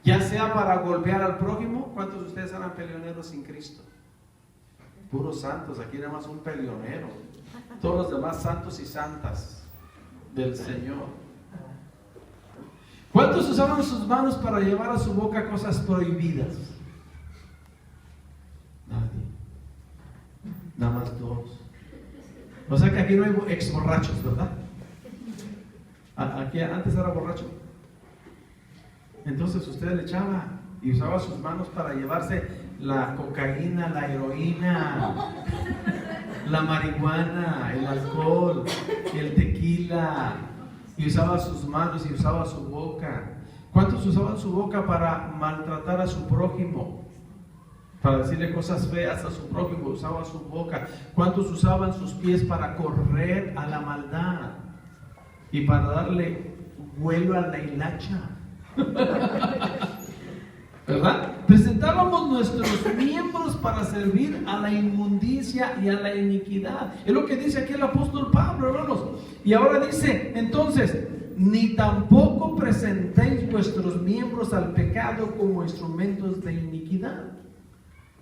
Speaker 1: Ya sea para golpear al prójimo. ¿Cuántos de ustedes eran peleoneros sin Cristo? Puros santos, aquí nada más un peleonero. Todos los demás santos y santas del Señor. ¿Cuántos usaban sus manos para llevar a su boca cosas prohibidas? Nadie. Nada más dos. O sea que aquí no hay ex borrachos, ¿verdad? Aquí antes era borracho. Entonces usted le echaba y usaba sus manos para llevarse la cocaína, la heroína, la marihuana, el alcohol, el tequila, y usaba sus manos y usaba su boca. ¿Cuántos usaban su boca para maltratar a su prójimo? Para decirle cosas feas a su prójimo, usaba su boca. ¿Cuántos usaban sus pies para correr a la maldad y para darle vuelo a la hilacha? ¿Verdad? Presentábamos nuestros miembros para servir a la inmundicia y a la iniquidad. Es lo que dice aquí el apóstol Pablo, hermanos. Y ahora dice, entonces, ni tampoco presentéis vuestros miembros al pecado como instrumentos de iniquidad,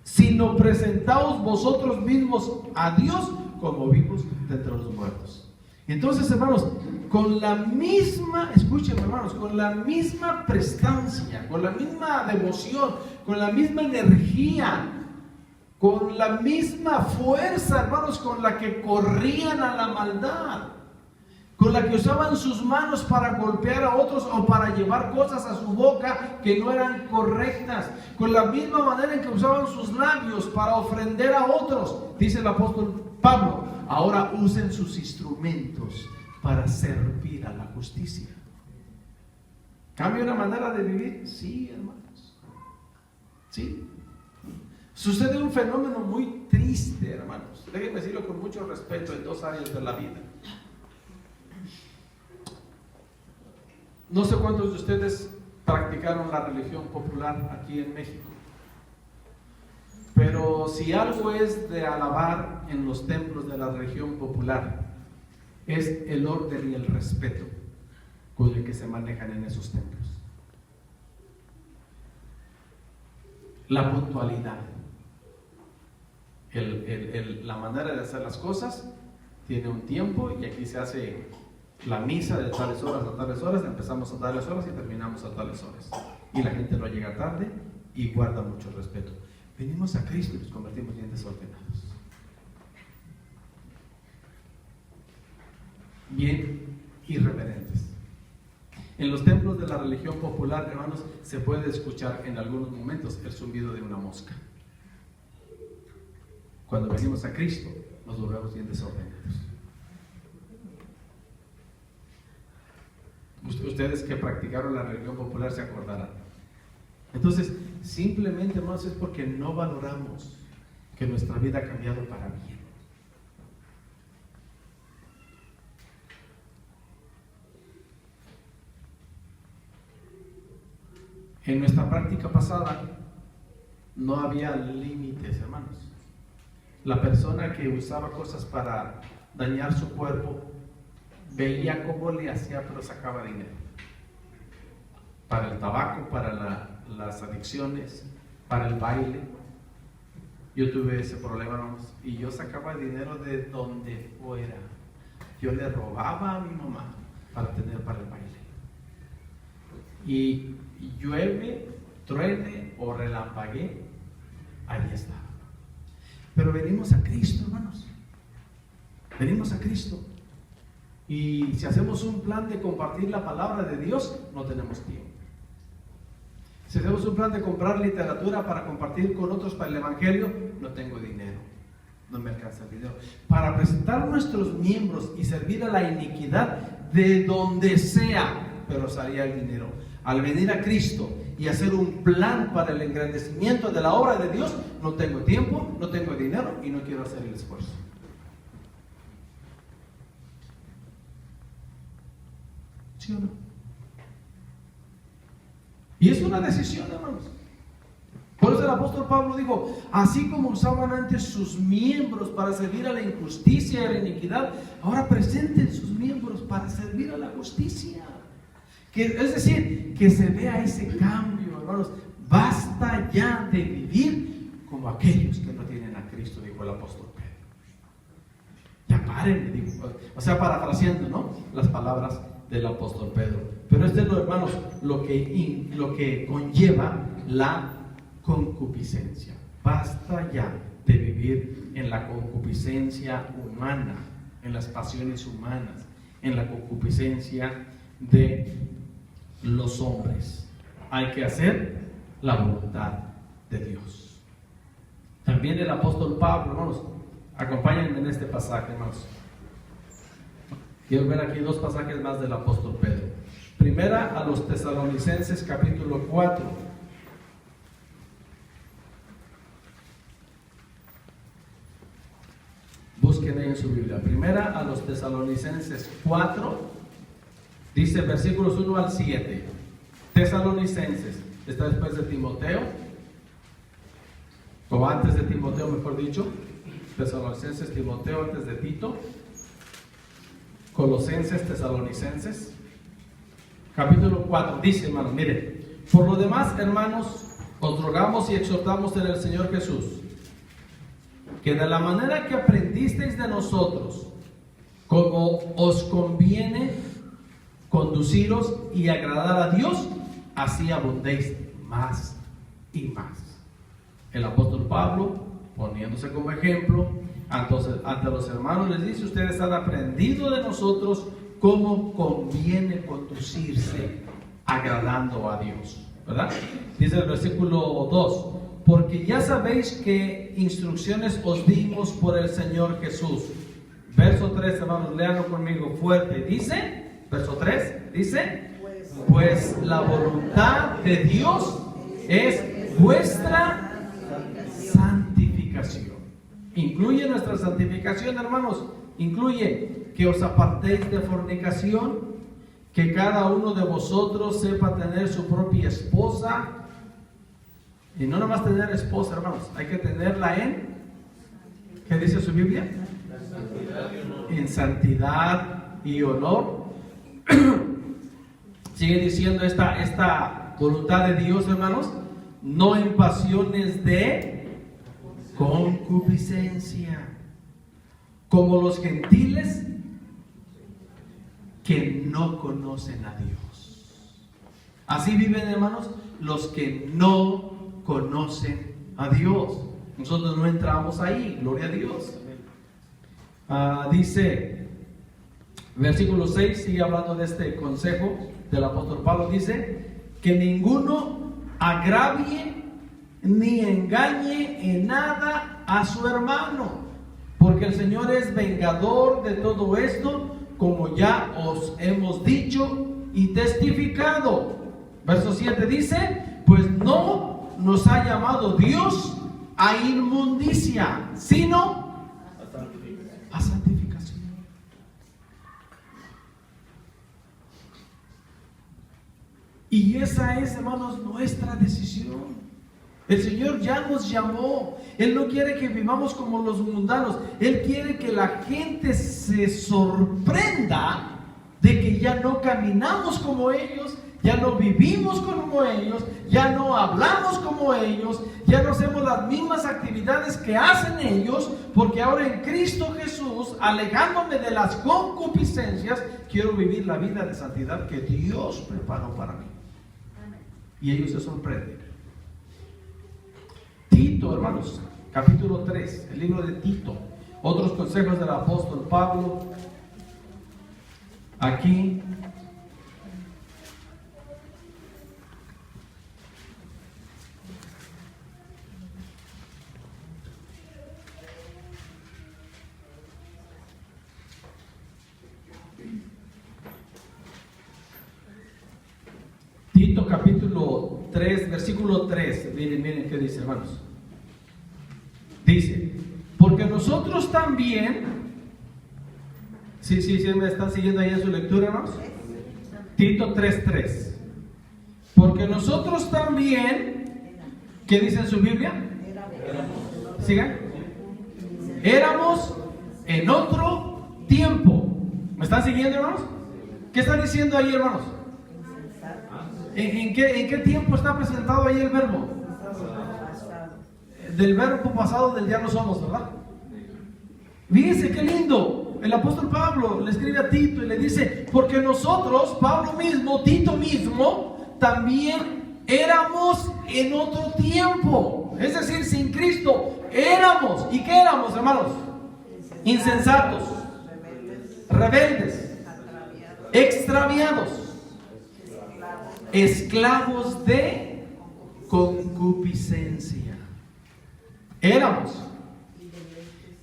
Speaker 1: sino presentaos vosotros mismos a Dios como vivos de entre los muertos. Entonces, hermanos, con la misma, escuchen, hermanos, con la misma prestancia, con la misma devoción, con la misma energía, con la misma fuerza, hermanos, con la que corrían a la maldad, con la que usaban sus manos para golpear a otros o para llevar cosas a su boca que no eran correctas, con la misma manera en que usaban sus labios para ofender a otros, dice el apóstol Pablo, ahora usen sus instrumentos para servir a la justicia. ¿Cambia una manera de vivir? Sí, hermanos. Sí. Sucede un fenómeno muy triste, hermanos. Déjenme decirlo con mucho respeto en dos áreas de la vida. No sé cuántos de ustedes practicaron la religión popular aquí en México, pero si algo es de alabar en los templos de la religión popular, es el orden y el respeto con el que se manejan en esos templos. La puntualidad, la manera de hacer las cosas tiene un tiempo, y aquí se hace la misa de tales horas a tales horas, empezamos a tales horas y terminamos a tales horas, y la gente no llega tarde y guarda mucho respeto. Venimos a Cristo y nos convertimos bien desordenados. Bien irreverentes. En los templos de la religión popular, hermanos, se puede escuchar en algunos momentos el zumbido de una mosca. Cuando venimos a Cristo, nos volvemos bien desordenados. Ustedes que practicaron la religión popular se acordarán. Entonces, simplemente, hermanos, es porque no valoramos que nuestra vida ha cambiado para bien. En nuestra práctica pasada no había límites, hermanos. La persona que usaba cosas para dañar su cuerpo veía cómo le hacía, pero sacaba dinero. Para el tabaco, para las adicciones, para el baile. Yo tuve ese problema, hermanos, y yo sacaba dinero de donde fuera. Yo le robaba a mi mamá para tener para el baile. Y llueve, truene o relampaguee, ahí estaba. Pero venimos a Cristo, hermanos. Venimos a Cristo. Y si hacemos un plan de compartir la palabra de Dios, no tenemos tiempo. Si hacemos un plan de comprar literatura para compartir con otros para el Evangelio, no tengo dinero. No me alcanza el dinero. Para presentar nuestros miembros y servir a la iniquidad de donde sea, pero salía el dinero. Al venir a Cristo y hacer un plan para el engrandecimiento de la obra de Dios, no tengo tiempo, no tengo dinero y no quiero hacer el esfuerzo. ¿Sí o no? Y es una decisión, hermanos. Por eso el apóstol Pablo dijo, así como usaban antes sus miembros para servir a la injusticia y a la iniquidad, ahora presenten sus miembros para servir a la justicia. Es decir, que se vea ese cambio, hermanos. Basta ya de vivir como aquellos que no tienen a Cristo, dijo el apóstol Pedro. Ya paren, dijo. O sea, parafraseando, ¿no?, las palabras del apóstol Pedro. Pero esto es, hermanos, lo que conlleva la concupiscencia. Basta ya de vivir en la concupiscencia humana, en las pasiones humanas, en la concupiscencia de los hombres. Hay que hacer la voluntad de Dios. También el apóstol Pablo, hermanos, acompáñenme en este pasaje, hermanos. Quiero ver aquí dos pasajes más del apóstol Pedro. Primera a los Tesalonicenses, capítulo 4. Busquen ahí en su Biblia. Primera a los Tesalonicenses 4. Dice versículos 1 al 7. Tesalonicenses, está después de Timoteo, o antes de Timoteo, mejor dicho. Tesalonicenses, Timoteo, antes de Tito. Colosenses, Tesalonicenses, capítulo 4. Dice, hermanos, miren: por lo demás, hermanos, os rogamos y exhortamos en el Señor Jesús, que de la manera que aprendisteis de nosotros, como os conviene conduciros y agradar a Dios, así abundéis más y más. El apóstol Pablo, poniéndose como ejemplo, ante los hermanos les dice: ustedes han aprendido de nosotros cómo conviene conducirse agradando a Dios, ¿verdad? Dice el versículo 2: porque ya sabéis qué instrucciones os dimos por el Señor Jesús. Verso 3, hermanos, léanlo conmigo fuerte. Dice, verso 3, dice: pues la voluntad de Dios es vuestra santificación. Incluye nuestra santificación, hermanos. Incluye que os apartéis de fornicación, que cada uno de vosotros sepa tener su propia esposa. Y no nomás tener esposa, hermanos, hay que tenerla en, ¿qué dice su Biblia? En santidad y honor. Sigue diciendo esta voluntad de Dios, hermanos, no en pasiones de concupiscencia, como los gentiles que no conocen a Dios. Así viven, hermanos, los que no conocen a Dios. Nosotros no entramos ahí, gloria a Dios. Dice, versículo 6, sigue hablando de este consejo del apóstol Pablo, dice, que ninguno agravie ni engañe en nada a su hermano, porque el Señor es vengador de todo esto, como ya os hemos dicho y testificado. Verso 7 dice, pues no nos ha llamado Dios a inmundicia, sino a santificación. Y esa es, hermanos, nuestra decisión. El Señor ya nos llamó. Él no quiere que vivamos como los mundanos. Él quiere que la gente se sorprenda de que ya no caminamos como ellos, ya no vivimos como ellos, ya no hablamos como ellos, ya no hacemos las mismas actividades que hacen ellos, porque ahora en Cristo Jesús, alejándome de las concupiscencias, quiero vivir la vida de santidad que Dios preparó para mí. Y ellos se sorprenden. Tito, hermanos, capítulo 3, el libro de Tito, otros consejos del apóstol Pablo. Aquí Tito capítulo 3, versículo 3. Miren qué dice, hermanos. Dice, porque nosotros también, sí, me están siguiendo ahí en su lectura, hermanos. Tito 3:3. Porque nosotros también, ¿qué dice en su Biblia? Sigan. Éramos en otro tiempo. ¿Me están siguiendo, hermanos? ¿Qué está diciendo ahí, hermanos? ¿En qué tiempo está presentado ahí el verbo? Del verbo pasado del ya no somos, ¿verdad? Fíjense qué lindo. El apóstol Pablo le escribe a Tito y le dice, porque nosotros, Pablo mismo, Tito mismo, también éramos en otro tiempo. Es decir, sin Cristo éramos. ¿Y qué éramos, hermanos? Insensatos, rebeldes, extraviados, esclavos de concupiscencia. Éramos.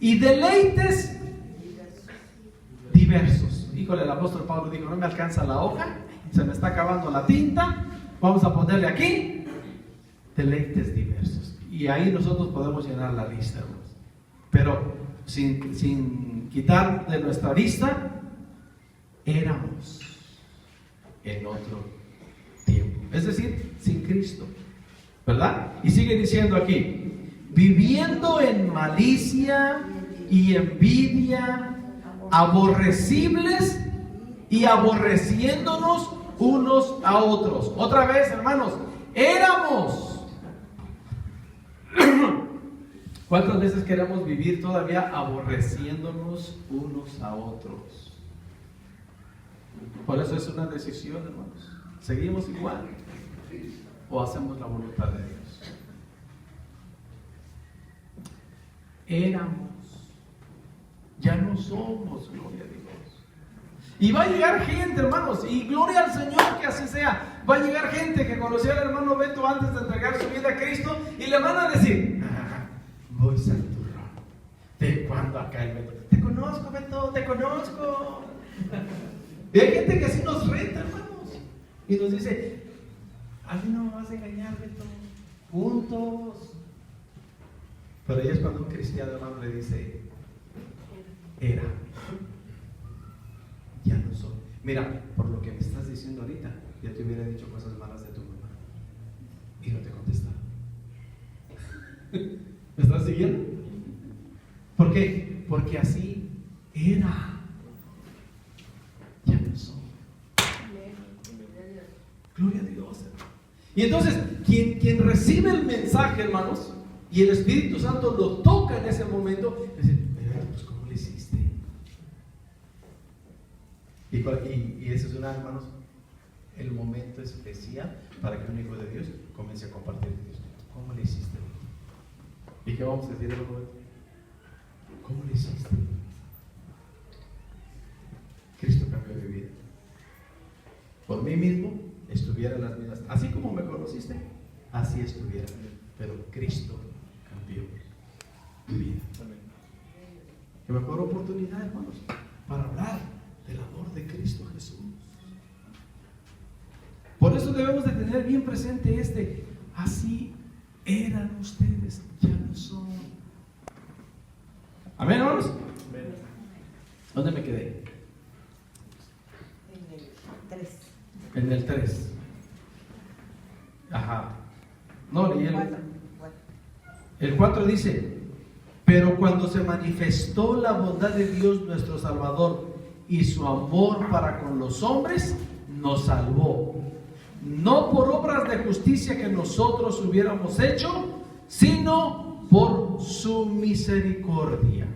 Speaker 1: Y deleites diversos. Híjole, el apóstol Pablo dijo, no me alcanza la hoja, se me está acabando la tinta, vamos a ponerle aquí deleites diversos. Y ahí nosotros podemos llenar la lista, hermanos. Pero sin quitar de nuestra vista, éramos en otro tiempo. Es decir, sin Cristo, ¿verdad? Y sigue diciendo aquí, viviendo en malicia y envidia, aborrecibles y aborreciéndonos unos a otros. Otra vez, hermanos, éramos. ¿Cuántas veces queremos vivir todavía aborreciéndonos unos a otros? Por eso es una decisión, hermanos. ¿Seguimos igual o hacemos la voluntad de Dios? Éramos, ya no somos, gloria a Dios. Y va a llegar gente, hermanos, y gloria al Señor que así sea. Va a llegar gente que conoció al hermano Beto antes de entregar su vida a Cristo y le van a decir, muy santurrón, ¿de cuándo acá el Beto? Te conozco, Beto, te conozco. Y hay gente que así nos reta, hermanos, y nos dice, a mí no me vas a engañar, Beto, juntos. Pero ahí es cuando un cristiano, hermano, le dice, era, ya no soy. Mira, por lo que me estás diciendo ahorita, ya te hubiera dicho cosas malas de tu mamá y no te contestaba. ¿Me estás siguiendo? ¿Por qué? Porque así era. Ya no soy. Gloria a Dios, hermano. Y entonces, quien recibe el mensaje, hermanos, y el Espíritu Santo lo toca en ese momento, dice, pues ¿cómo le hiciste? Y ese es hermanos, el momento especial para que un hijo de Dios comience a compartir Dios. ¿Cómo le hiciste? ¿Y qué vamos a decir en el momento? ¿Cómo lo hiciste? Cristo cambió mi vida. Por mí mismo estuviera en las mismas. Así como me conociste, así estuviera. Pero Cristo cambió mi vida. Qué mejor oportunidad, hermanos, para hablar del amor de Cristo Jesús. Por eso debemos de tener bien presente así eran ustedes, ya no son. Amén, hermanos. ¿Dónde me quedé?
Speaker 5: En el 3.
Speaker 1: En el 3. Ajá. No, leí el 4 dice: pero cuando se manifestó la bondad de Dios nuestro Salvador y su amor para con los hombres, nos salvó, no por obras de justicia que nosotros hubiéramos hecho, sino por su misericordia,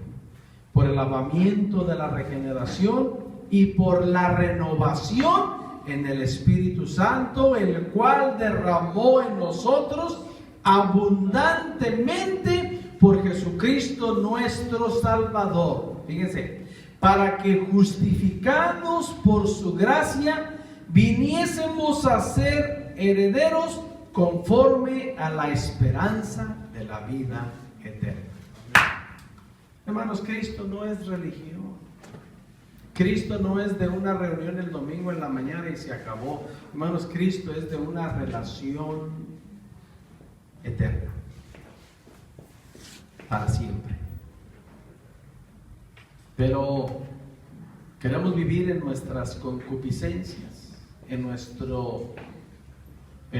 Speaker 1: por el lavamiento de la regeneración y por la renovación en el Espíritu Santo, el cual derramó en nosotros abundantemente por Jesucristo nuestro Salvador. Fíjense, para que justificados por su gracia viniésemos a ser herederos conforme a la esperanza de la vida eterna. Hermanos, Cristo no es religión. Cristo no es de una reunión el domingo en la mañana y se acabó. Hermanos, Cristo es de una relación eterna, para siempre. Pero queremos vivir en nuestras concupiscencias, en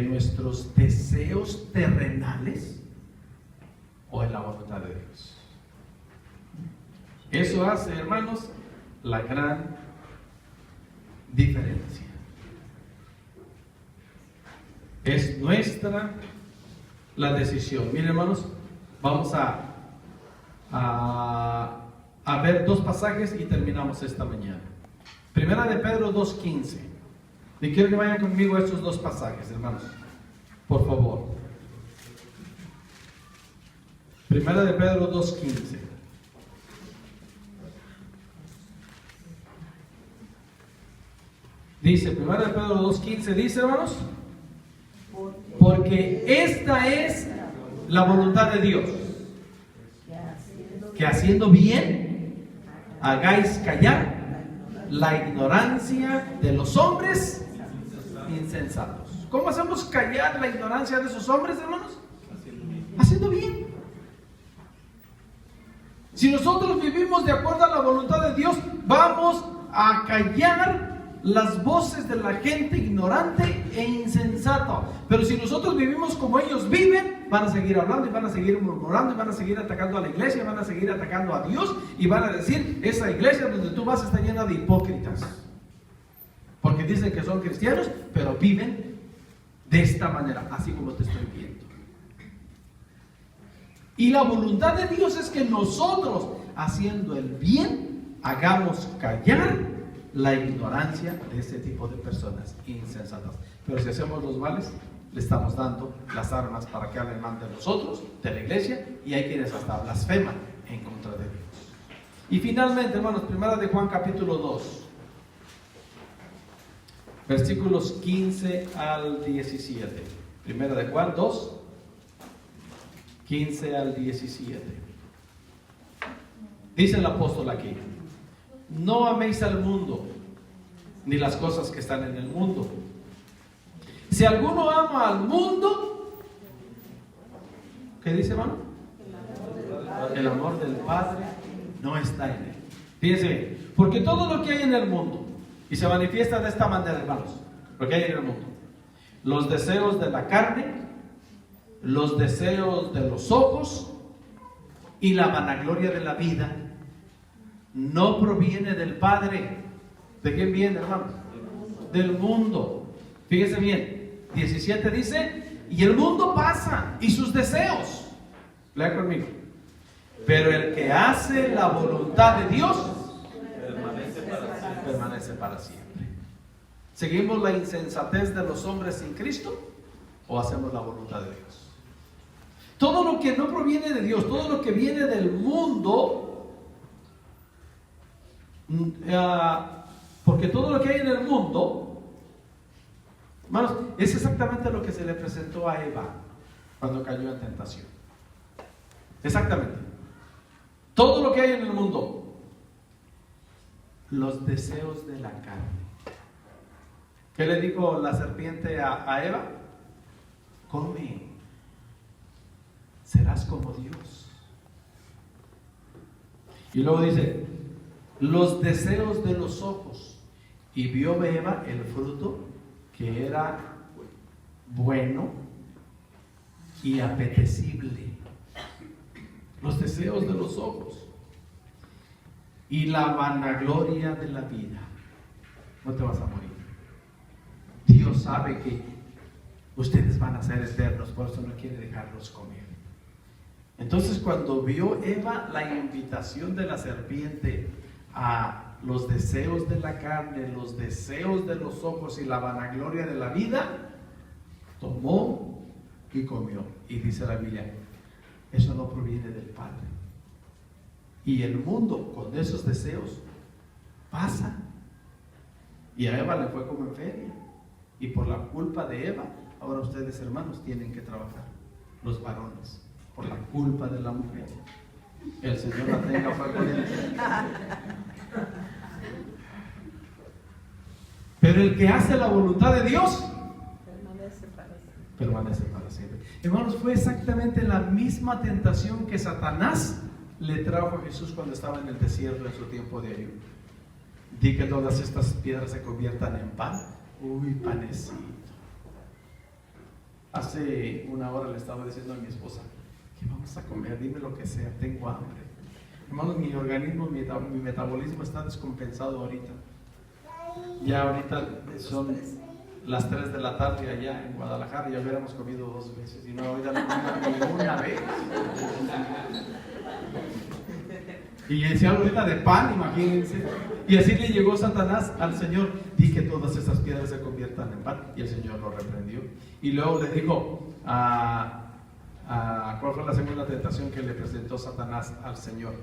Speaker 1: nuestros deseos terrenales, o en la voluntad de Dios. Eso hace, hermanos, la gran diferencia. Es nuestra la decisión. Miren, hermanos, vamos a ver dos pasajes y terminamos esta mañana. Primera de Pedro 2:15. Y quiero que vayan conmigo a estos dos pasajes, hermanos, por favor. Primera de Pedro 2:15. Dice, Primera de Pedro 2:15, dice, hermanos, porque esta es la voluntad de Dios, que haciendo bien hagáis callar la ignorancia de los hombres insensatos. ¿Cómo hacemos callar la ignorancia de esos hombres, hermanos? Haciendo bien. Si nosotros vivimos de acuerdo a la voluntad de Dios, vamos a callar las voces de la gente ignorante e insensata. Pero si nosotros vivimos como ellos viven, van a seguir hablando y van a seguir murmurando y van a seguir atacando a la iglesia, van a seguir atacando a Dios y van a decir, esa iglesia donde tú vas está llena de hipócritas, porque dicen que son cristianos pero viven de esta manera, así como te estoy viendo. Y la voluntad de Dios es que nosotros, haciendo el bien, hagamos callar la ignorancia de ese tipo de personas insensatas. Pero si hacemos los males, le estamos dando las armas para que hablen mal de nosotros, de la iglesia, y hay quienes hasta blasfeman en contra de Dios. Y finalmente, hermanos, Primera de Juan capítulo 2, versículos 15 al 17. Primera de Juan 2, 15 al 17. Dice el apóstol aquí: no améis al mundo, ni las cosas que están en el mundo. Si alguno ama al mundo, ¿qué dice, hermano? El amor del Padre no está en él. Fíjense bien, porque todo lo que hay en el mundo, y se manifiesta de esta manera, hermanos, lo que hay en el mundo: los deseos de la carne, los deseos de los ojos y la vanagloria de la vida, no proviene del Padre. ¿De quién viene, hermanos? Del mundo. Fíjese bien, 17 dice, y el mundo pasa y sus deseos. Lea conmigo. Pero el que hace la voluntad de Dios permanece para siempre. ¿Seguimos la insensatez de los hombres sin Cristo o hacemos la voluntad de Dios? Todo lo que no proviene de Dios, todo lo que viene del mundo, porque todo lo que hay en el mundo, hermanos, es exactamente lo que se le presentó a Eva cuando cayó en tentación. Exactamente. Todo lo que hay en el mundo, los deseos de la carne. ¿Qué le dijo la serpiente a Eva? Come, serás como Dios. Y luego dice, los deseos de los ojos. Y vio Eva el fruto que era bueno y apetecible. Los deseos de los ojos. Y la vanagloria de la vida. No te vas a morir. Dios sabe que ustedes van a ser eternos, por eso no quiere dejarlos comer. Entonces, cuando vio Eva la invitación de la serpiente a los deseos de la carne, los deseos de los ojos y la vanagloria de la vida, tomó y comió. Y dice la Biblia, eso no proviene del Padre. Y el mundo con esos deseos pasa. Y a Eva le fue como en feria. Y por la culpa de Eva, ahora ustedes, hermanos, tienen que trabajar, los varones, por la culpa de la mujer. El Señor la tenga fue con él. Pero el que hace la voluntad de Dios permanece para siempre. Hermanos, fue exactamente la misma tentación que Satanás le trajo a Jesús cuando estaba en el desierto en su tiempo de ayuno. Di que todas estas piedras se conviertan en pan. Uy, panecito. Hace una hora le estaba diciendo a mi esposa, ¿qué vamos a comer? Dime lo que sea, tengo hambre. Hermanos, mi organismo, mi metabolismo está descompensado ahorita. Ya ahorita son las 3 de la tarde allá en Guadalajara, ya hubiéramos comido 2 veces y no ahorita no comimos ni una vez. Y decía ahorita de pan, imagínense. Y así le llegó Satanás al Señor, di que todas esas piedras se conviertan en pan. Y el Señor lo reprendió. Y luego le dijo, ¿cuál fue la segunda tentación que le presentó Satanás al Señor?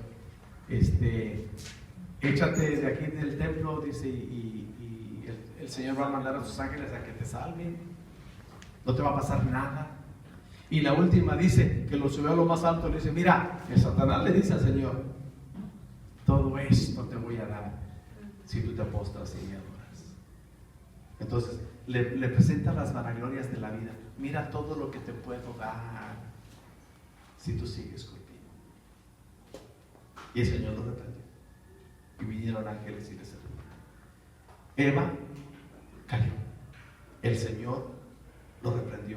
Speaker 1: Échate de aquí del templo, dice, y el Señor va a mandar a sus ángeles a que te salven. No te va a pasar nada. Y la última dice, que lo subió a lo más alto, le dice, mira, el Satanás le dice al Señor, todo esto te voy a dar si tú te postras y me adoras. Entonces le presenta las vanaglorias de la vida. Mira todo lo que te puedo dar si tú sigues conmigo. Y el Señor lo reprendió. Y vinieron ángeles y le salvaron. Eva cayó. El Señor lo reprendió.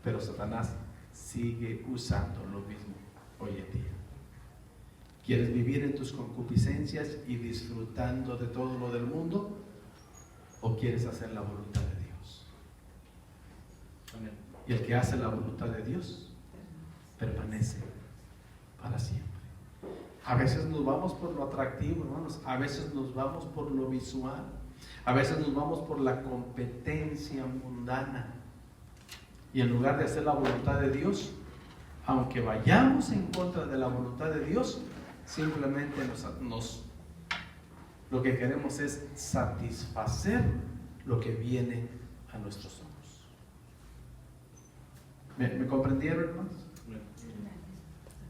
Speaker 1: Pero Satanás sigue usando lo mismo hoy en día. ¿Quieres vivir en tus concupiscencias y disfrutando de todo lo del mundo? ¿O quieres hacer la voluntad de Dios? Amén. Y el que hace la voluntad de Dios permanece para siempre. A veces nos vamos por lo atractivo, hermanos. A veces nos vamos por lo visual. A veces nos vamos por la competencia mundana. Y en lugar de hacer la voluntad de Dios, aunque vayamos en contra de la voluntad de Dios, simplemente lo que queremos es satisfacer lo que viene a nuestros ojos. ¿Me comprendieron, hermanos?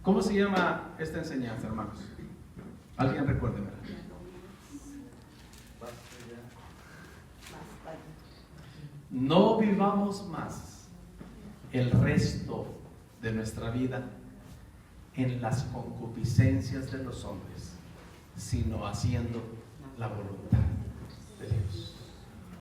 Speaker 1: ¿Cómo se llama esta enseñanza, hermanos? ¿Alguien recuérdeme? No vivamos más el resto de nuestra vida en las concupiscencias de los hombres, sino haciendo la voluntad